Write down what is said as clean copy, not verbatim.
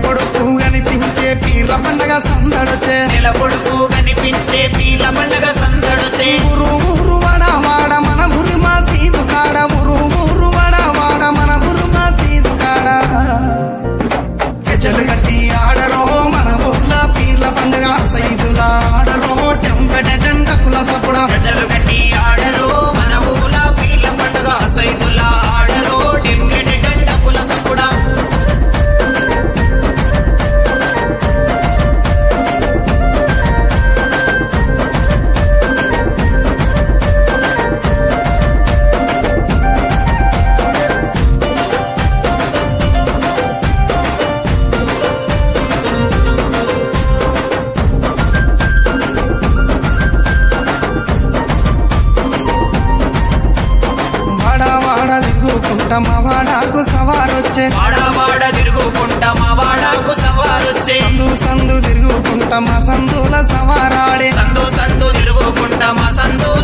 పొడుపు కనిపించే పీర్ల పండగ సందడొచ్చే నెల పొడుపు కనిపించే పీర్ల పండగ సందడొచ్చే ఊరు ఊరు వాడ మన బురుమా సీదు కాడ ఊరు ఊరు వాడ మన బురుమా సీదు కాడ గజలు గట్టి ఆడరో మన ఊర్ల పీర్ల పండగ సైదుల ఆడరో టెంపెటెండకుల సపుడ గజలు గట్టి ఆడరో మన ఊల పీర్ల పండగ సైదుల ఆడరో డెంగెడెండకుల సపుడ మా వాడాకు సవారొచ్చే వాడ తిరుగుకుంటా మా వాడాకు సవారొచ్చే సందు తిరుగుకుంటా మా సందుల సవారాడే సందు తిరుగుకుంటా మా సందుల